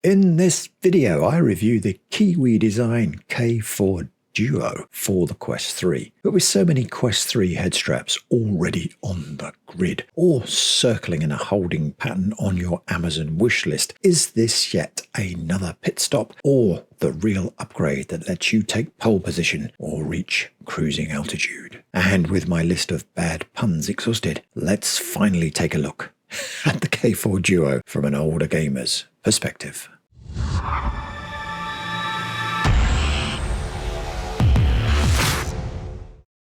In this video, I review the Kiwi Design K4 Duo for the Quest 3. But with so many Quest 3 head straps already on the grid or circling in a holding pattern on your Amazon wish list, is this yet another pit stop or the real upgrade that lets you take pole position or reach cruising altitude? And with my list of bad puns exhausted, let's finally take a look at the K4 Duo from an older gamer's perspective.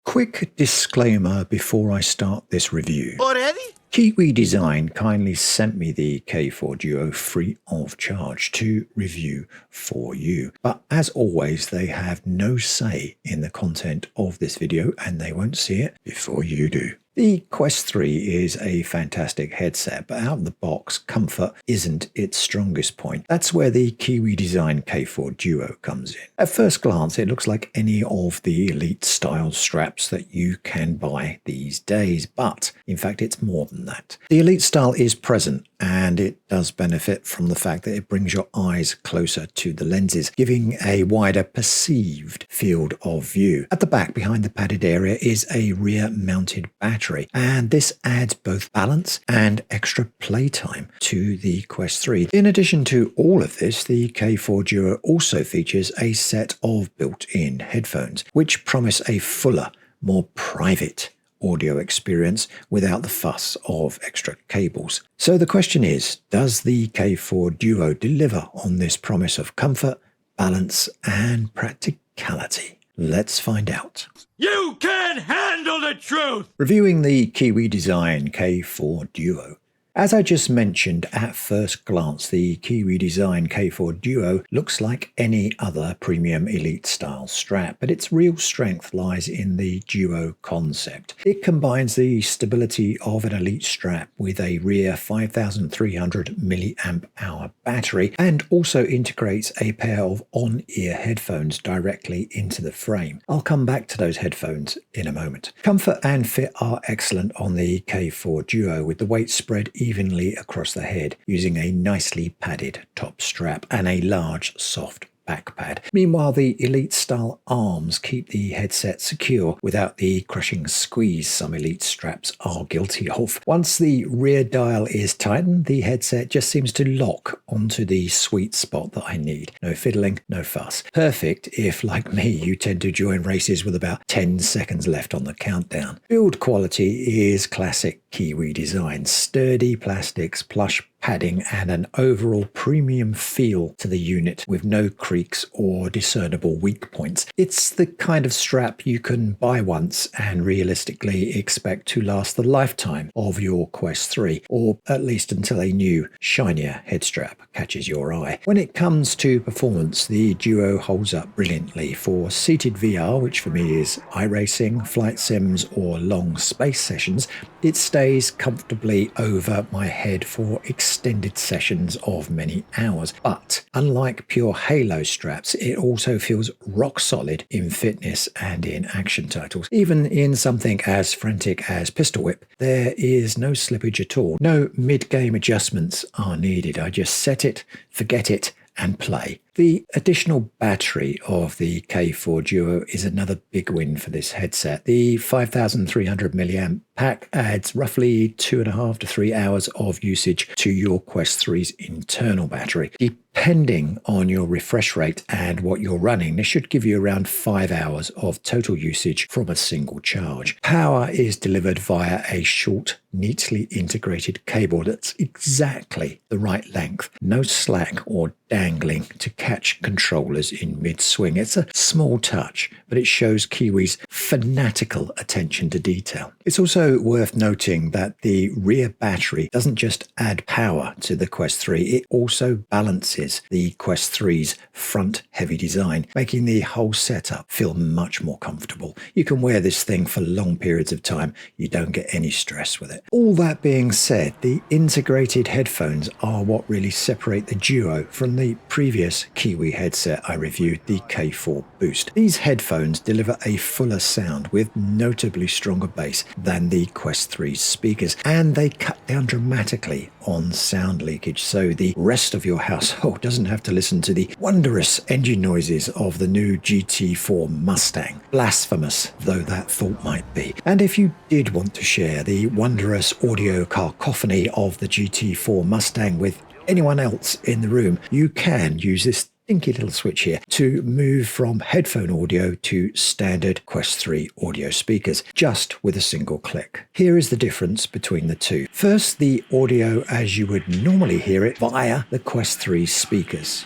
Quick disclaimer before I start this review. Already? Kiwi Design kindly sent me the K4 Duo free of charge to review for you. But as always, they have no say in the content of this video and they won't see it before you do. The Quest 3 is a fantastic headset, but out of the box, comfort isn't its strongest point. That's where the Kiwi Design K4 Duo comes in. At first glance, it looks like any of the Elite style straps that you can buy these days, but in fact, it's more than that. The Elite style is present, and it does benefit from the fact that it brings your eyes closer to the lenses, giving a wider perceived field of view. At the back, behind the padded area, is a rear-mounted battery, and this adds both balance and extra playtime to the Quest 3. In addition to all of this, the K4 Duo also features a set of built-in headphones, which promise a fuller, more private audio experience without the fuss of extra cables. So the question is, does the K4 Duo deliver on this promise of comfort, balance, and practicality? Let's find out. You can't handle the truth! Reviewing the Kiwi Design K4 Duo. As I just mentioned, at first glance, the Kiwi Design K4 Duo looks like any other premium Elite style strap, but its real strength lies in the Duo concept. It combines the stability of an Elite strap with a rear 5300 mAh battery and also integrates a pair of on-ear headphones directly into the frame. I'll come back to those headphones in a moment. Comfort and fit are excellent on the K4 Duo, with the weight spread evenly across the head using a nicely padded top strap and a large soft back pad. Meanwhile, the Elite style arms keep the headset secure without the crushing squeeze some Elite straps are guilty of. Once the rear dial is tightened, the headset just seems to lock onto the sweet spot that I need. No fiddling, no fuss. Perfect if, like me, you tend to join races with about 10 seconds left on the countdown. Build quality is classic Kiwi design. Sturdy plastics, plush padding, and an overall premium feel to the unit with no creaks or discernible weak points. It's the kind of strap you can buy once and realistically expect to last the lifetime of your Quest 3, or at least until a new, shinier head strap catches your eye. When it comes to performance, the Duo holds up brilliantly for seated VR, which for me is iRacing, flight sims, or long space sessions. It stays comfortably over my head for extended sessions of many hours. But unlike pure Halo straps, it also feels rock solid in fitness and in action titles. Even in something as frantic as Pistol Whip, there is no slippage at all. No mid-game adjustments are needed. I just set it, forget it, and play. The additional battery of the K4 Duo is another big win for this headset. The 5300 mAh pack adds roughly 2.5 to 3 hours of usage to your Quest 3's internal battery. Depending on your refresh rate and what you're running, this should give you around 5 hours of total usage from a single charge. Power is delivered via a short, neatly integrated cable that's exactly the right length. No slack or dangling to catch controllers in mid-swing. It's a small touch, but it shows Kiwi's fanatical attention to detail. It's also worth noting that the rear battery doesn't just add power to the Quest 3, it also balances the Quest 3's front-heavy design, making the whole setup feel much more comfortable. You can wear this thing for long periods of time. You don't get any stress with it. All that being said, the integrated headphones are what really separate the Duo from the previous Kiwi headset I reviewed, the K4 Boost. These headphones deliver a fuller sound with notably stronger bass than the Quest 3's speakers, and they cut down dramatically on sound leakage, so the rest of your household doesn't have to listen to the wondrous engine noises of the new GT4 Mustang, blasphemous though that thought might be. And if you did want to share the wondrous audio cacophony of the GT4 Mustang with anyone else in the room, you can use this dinky little switch here to move from headphone audio to standard Quest 3 audio speakers, just with a single click. Here is the difference between the two. First, the audio as you would normally hear it via the Quest 3 speakers.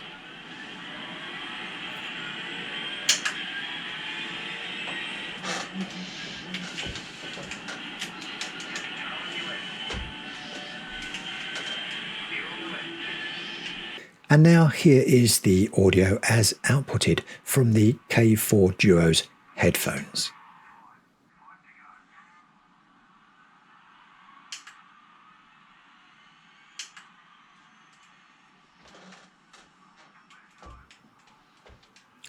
And now here is the audio as outputted from the K4 Duo's headphones.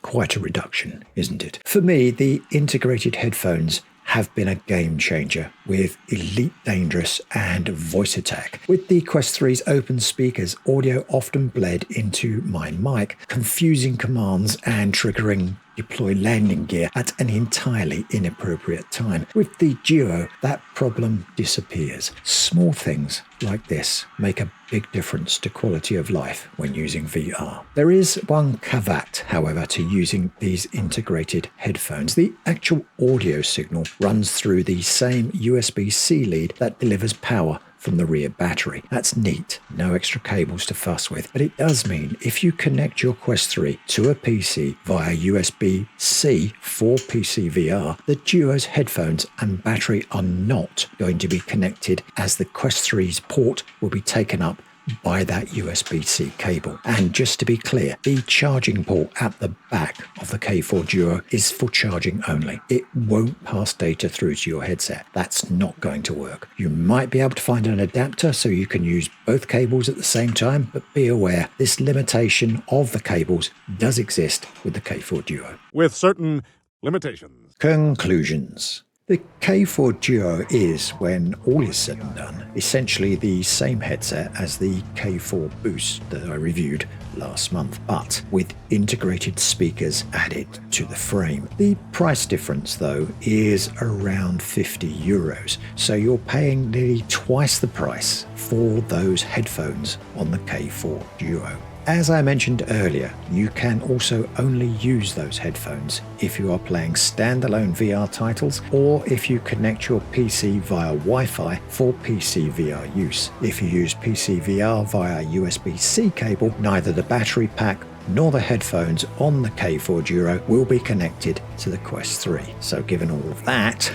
Quite a reduction, isn't it? For me, the integrated headphones have been a game changer with Elite Dangerous and Voice Attack. With the Quest 3's open speakers, audio often bled into my mic, confusing commands and triggering deploy landing gear at an entirely inappropriate time. With the Duo, that problem disappears. Small things like this make a big difference to quality of life when using VR. There is one caveat, however, to using these integrated headphones. The actual audio signal runs through the same USB-C lead that delivers power from the rear battery. That's neat, no extra cables to fuss with, but it does mean if you connect your Quest 3 to a PC via USB-C for PC VR, the Duo's headphones and battery are not going to be connected, as the Quest 3's port will be taken up by that USB-C cable. And just to be clear, the charging port at the back of the K4 Duo is for charging only. It won't pass data through to your headset. That's not going to work. You might be able to find an adapter so you can use both cables at the same time, but be aware this limitation of the cables does exist with the K4 Duo. With certain limitations. Conclusions. The K4 Duo is, when all is said and done, essentially the same headset as the K4 Boost that I reviewed last month, but with integrated speakers added to the frame. The price difference, though, is around €50, so you're paying nearly twice the price for those headphones on the K4 Duo. As I mentioned earlier, you can also only use those headphones if you are playing standalone VR titles or if you connect your PC via Wi-Fi for PC VR use. If you use PC VR via USB-C cable, neither the battery pack nor the headphones on the K4 Duo will be connected to the Quest 3. So given all of that,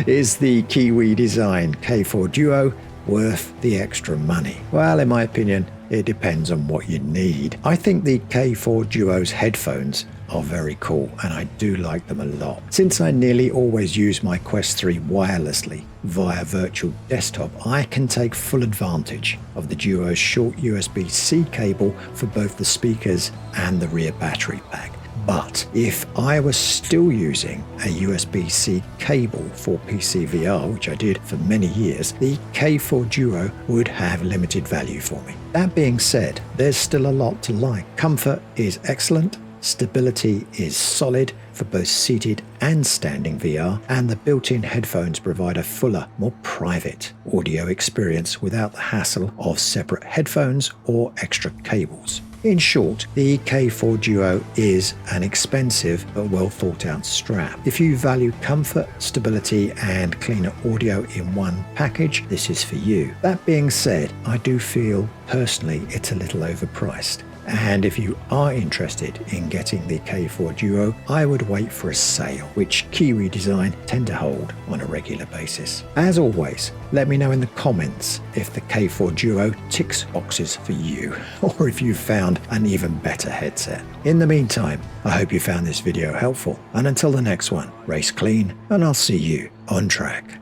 is the Kiwi Design K4 Duo worth the extra money? Well, in my opinion, it depends on what you need. I think the K4 Duo's headphones are very cool, and I do like them a lot. Since I nearly always use my Quest 3 wirelessly via virtual desktop, I can take full advantage of the Duo's short USB-C cable for both the speakers and the rear battery pack. But if I was still using a USB-C cable for PC VR, which I did for many years, the K4 Duo would have limited value for me. That being said, there's still a lot to like. Comfort is excellent, stability is solid for both seated and standing VR, and the built-in headphones provide a fuller, more private audio experience without the hassle of separate headphones or extra cables. In short, the K4 Duo is an expensive but well thought out strap. If you value comfort, stability and cleaner audio in one package, this is for you. That being said, I do feel personally it's a little overpriced. And if you are interested in getting the K4 Duo, I would wait for a sale, which Kiwi Design tend to hold on a regular basis. As always, let me know in the comments if the K4 Duo ticks boxes for you, or if you've found an even better headset. In the meantime, I hope you found this video helpful, and until the next one, race clean, and I'll see you on track.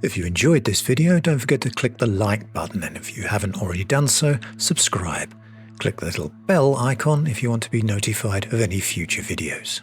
If you enjoyed this video, don't forget to click the like button, and if you haven't already done so, subscribe. Click the little bell icon if you want to be notified of any future videos.